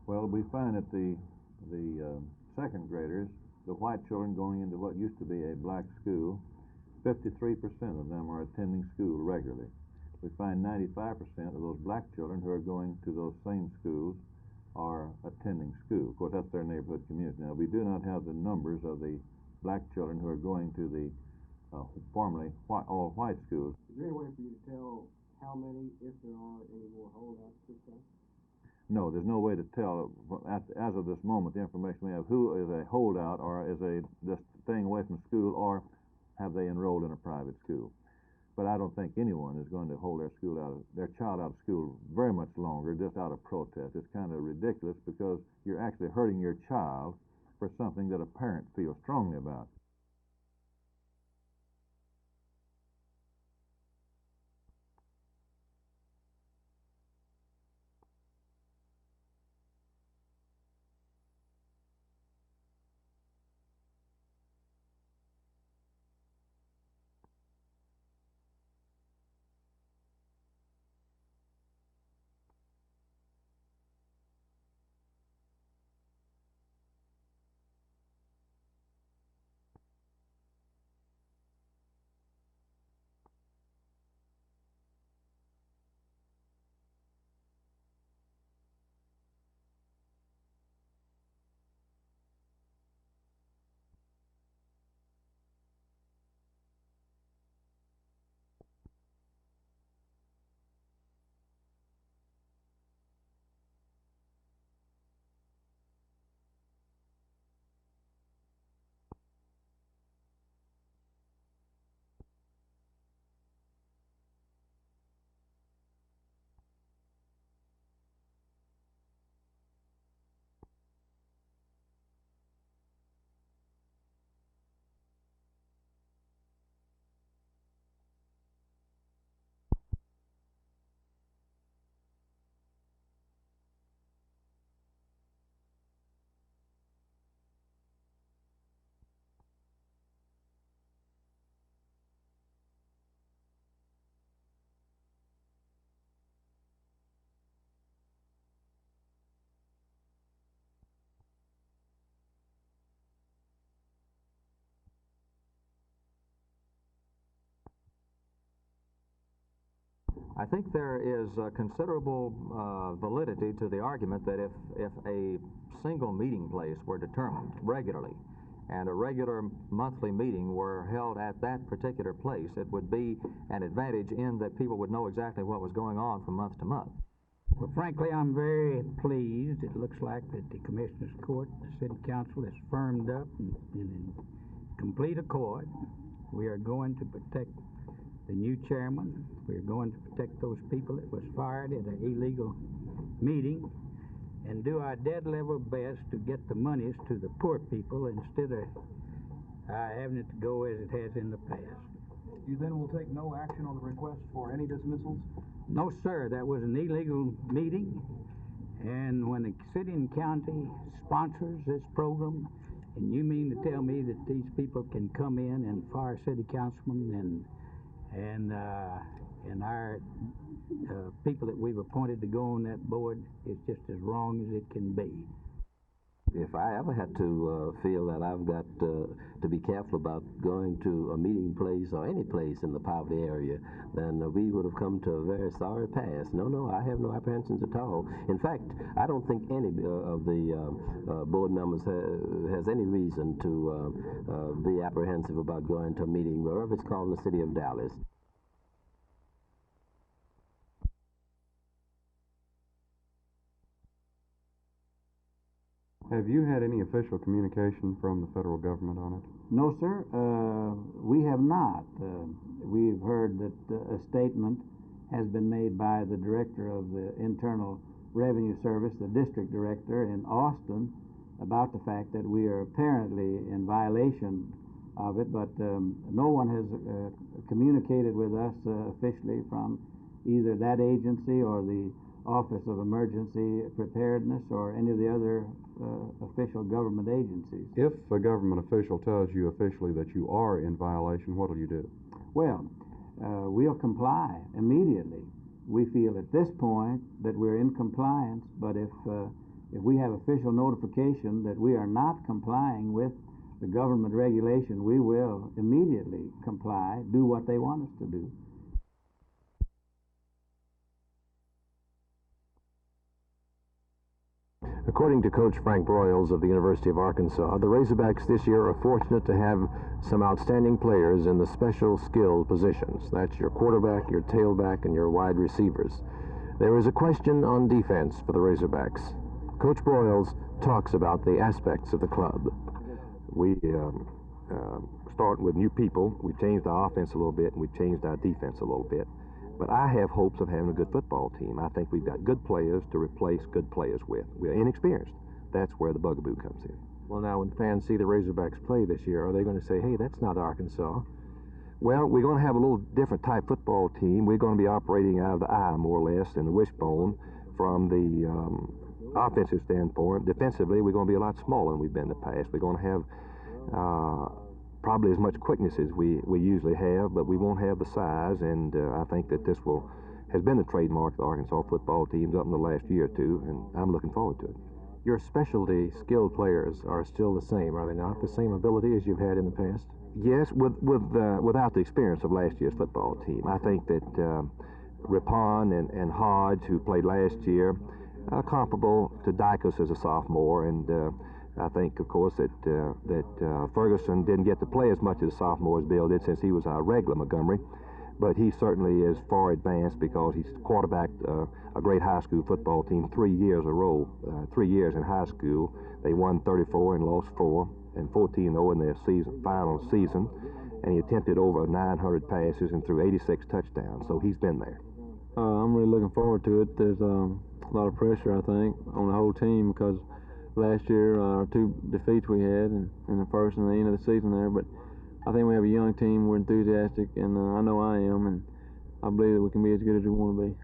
Well, we find that the second graders, the white children going into what used to be a black school, 53% of them are attending school regularly. We find 95% of those black children who are going to those same schools are attending school. Of course, that's their neighborhood community. Now, we do not have the numbers of the black children who are going to the formerly all-white schools. Is there any way for you to tell how many, if there are any more holdouts this time? No, there's no way to tell, as of this moment, the information we have, who is a holdout or is just staying away from school, or have they enrolled in a private school. But I don't think anyone is going to hold their child out of school very much longer just out of protest. It's kind of ridiculous because you're actually hurting your child for something that a parent feels strongly about. I think there is considerable validity to the argument that if a single meeting place were determined regularly and a regular monthly meeting were held at that particular place, it would be an advantage in that people would know exactly what was going on from month to month. Well, frankly, I'm very pleased. It looks like that the Commissioners Court, the City Council has firmed up and in complete accord. We are going to protect the new chairman. We're going to protect those people that was fired at an illegal meeting and do our dead level best to get the monies to the poor people instead of having it to go as it has in the past. You then will take no action on the request for any dismissals? No, sir. That was an illegal meeting, and when the city and county sponsors this program, and you mean to tell me that these people can come in and fire city councilmen and our people that we've appointed to go on that board is just as wrong as it can be. If I ever had to feel that I've got to be careful about going to a meeting place or any place in the poverty area, then we would have come to a very sorry pass. No, I have no apprehensions at all. In fact, I don't think any of the board members has any reason to be apprehensive about going to a meeting wherever it's called in the city of Dallas. Have you had any official communication from the federal government on it? No, sir. We have not. We've heard that a statement has been made by the director of the Internal Revenue Service, the district director in Austin, about the fact that we are apparently in violation of it, but no one has communicated with us officially from either that agency or the Office of Emergency Preparedness or any of the other official government agencies. If a government official tells you officially that you are in violation, what will you do? Well, we'll comply immediately. We feel at this point that we're in compliance, but if if we have official notification that we are not complying with the government regulation, we will immediately comply, do what they want us to do. According to Coach Frank Broyles of the University of Arkansas, the Razorbacks this year are fortunate to have some outstanding players in the special skill positions. That's your quarterback, your tailback, and your wide receivers. There is a question on defense for the Razorbacks. Coach Broyles talks about the aspects of the club. We start with new people. We've changed our offense a little bit, and we've changed our defense a little bit. But I have hopes of having a good football team. I think we've got good players to replace good players with. We're inexperienced. That's where the bugaboo comes in. Well, now, when fans see the Razorbacks play this year, are they going to say, hey, that's not Arkansas? Well, we're going to have a little different type football team. We're going to be operating out of the eye, more or less, and the wishbone from the offensive standpoint. Defensively, we're going to be a lot smaller than we've been in the past. We're going to have probably as much quickness as we usually have, but we won't have the size, and I think that this has been the trademark of the Arkansas football teams up in the last year or two, and I'm looking forward to it. Your specialty skilled players are still the same, are they not? The same ability as you've had in the past? Yes, without the experience of last year's football team. I think that Rippon and Hodge, who played last year, are comparable to Dykes as a sophomore, and I think, of course, that Ferguson didn't get to play as much as a sophomore as Bill did, since he was our regular Montgomery, but he certainly is far advanced because he's quarterbacked a great high school football team 3 years in a row, 3 years in high school. They won 34 and lost 4, and 14-0 in their final season, and he attempted over 900 passes and threw 86 touchdowns, so he's been there. I'm really looking forward to it. There's a lot of pressure, I think, on the whole team because last year our 2 defeats we had in the first and the end of the season there, but I think we have a young team. We're enthusiastic, and I know I am, and I believe that we can be as good as we want to be.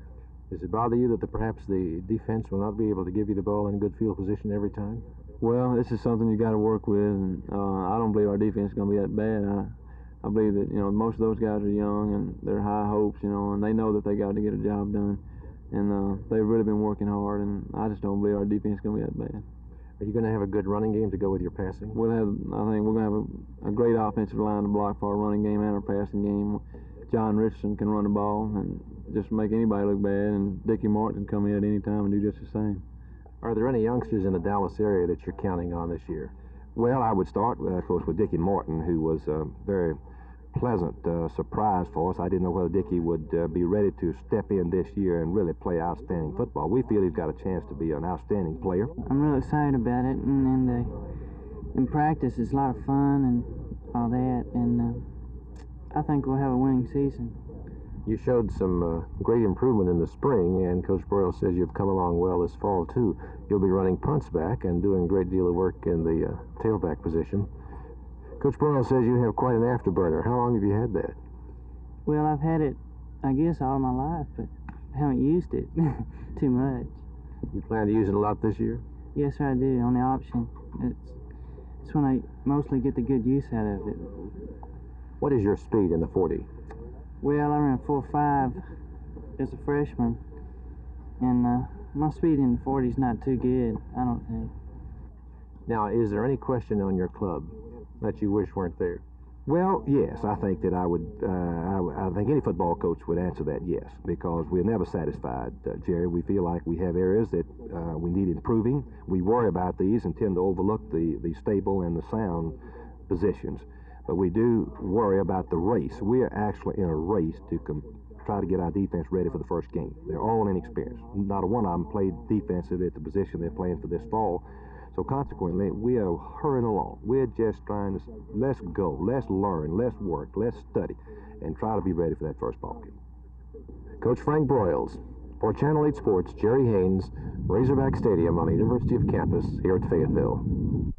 Does it bother you that perhaps the defense will not be able to give you the ball in good field position every time? Well, this is something you got to work with, and I don't believe our defense is going to be that bad. I believe that most of those guys are young and they're high hopes, and they know that they got to get a job done, and they've really been working hard, and I just don't believe our defense is going to be that bad. Are you going to have a good running game to go with your passing? I think we're going to have a great offensive line to block for our running game and our passing game. John Richardson can run the ball and just make anybody look bad, and Dickey Morton can come in at any time and do just the same. Are there any youngsters in the Dallas area that you're counting on this year? Well, I would start, of course, with Dickey Morton, who was a very pleasant surprise for us. I didn't know whether Dickey would be ready to step in this year and really play outstanding football. We feel he's got a chance to be an outstanding player. I'm really excited about it, and in practice it's a lot of fun and all that, and I think we'll have a winning season. You showed some great improvement in the spring, and Coach Broyles says you've come along well this fall, too. You'll be running punts back and doing a great deal of work in the tailback position. Coach Broyles says you have quite an afterburner. How long have you had that? Well, I've had it, I guess, all my life, but I haven't used it too much. You plan to use it a lot this year? Yes, sir, I do, on the option. It's when I mostly get the good use out of it. What is your speed in the 40? Well, I ran 4.5 as a freshman, and my speed in the 40 is not too good, I don't think. Now, is there any question on your club that you wish weren't there? Well, yes, I think that I think any football coach would answer that yes, because we're never satisfied, Jerry. We feel like we have areas that we need improving. We worry about these and tend to overlook the stable and the sound positions. But we do worry about the race. We are actually in a race to try to get our defense ready for the first game. They're all inexperienced. Not a one of them played defensive at the position they're playing for this fall. So consequently, we are hurrying along. We're just trying to, let's go, let's learn, let's work, let's study, and try to be ready for that first ball game. Coach Frank Broyles. For Channel 8 Sports, Jerry Haynes, Razorback Stadium on the University of campus here at Fayetteville.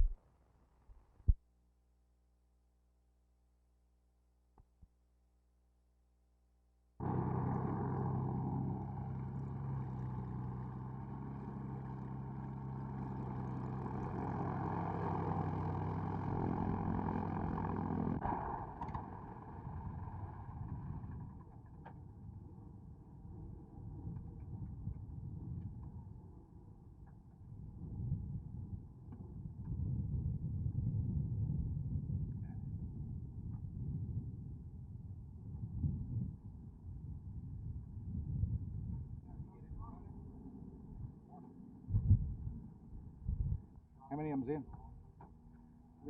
rounds in?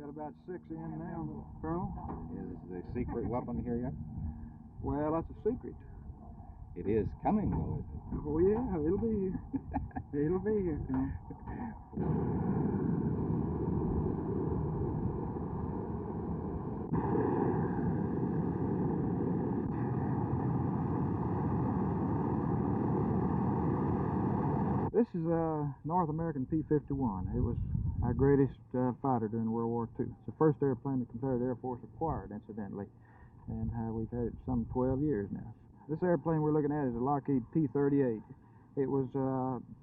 Got about 6 in now, Colonel. Is the secret weapon here yet? Well, that's a secret. It is coming, though, is it? Oh, yeah, it'll be here. It'll be here, Colonel. This is a North American P-51. It was our greatest fighter during World War II. It's the first airplane the Confederate Air Force acquired, incidentally, and we've had it some 12 years now. This airplane we're looking at is a Lockheed P-38. It was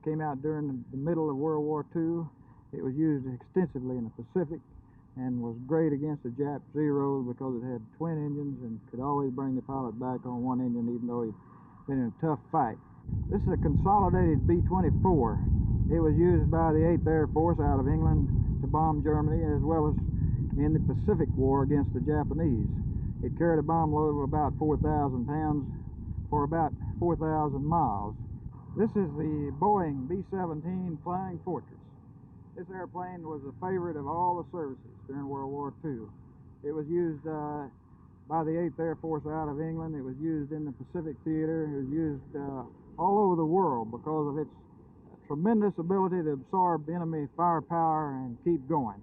came out during the middle of World War II. It was used extensively in the Pacific and was great against the Jap Zeros because it had twin engines and could always bring the pilot back on one engine even though he'd been in a tough fight. This is a consolidated B-24. It was used by the 8th Air Force out of England to bomb Germany as well as in the Pacific War against the Japanese. It carried a bomb load of about 4,000 pounds for about 4,000 miles. This is the Boeing B-17 Flying Fortress. This airplane was a favorite of all the services during World War II. It was used by the 8th Air Force out of England. It was used in the Pacific Theater. It was used all over the world because of its tremendous ability to absorb enemy firepower and keep going.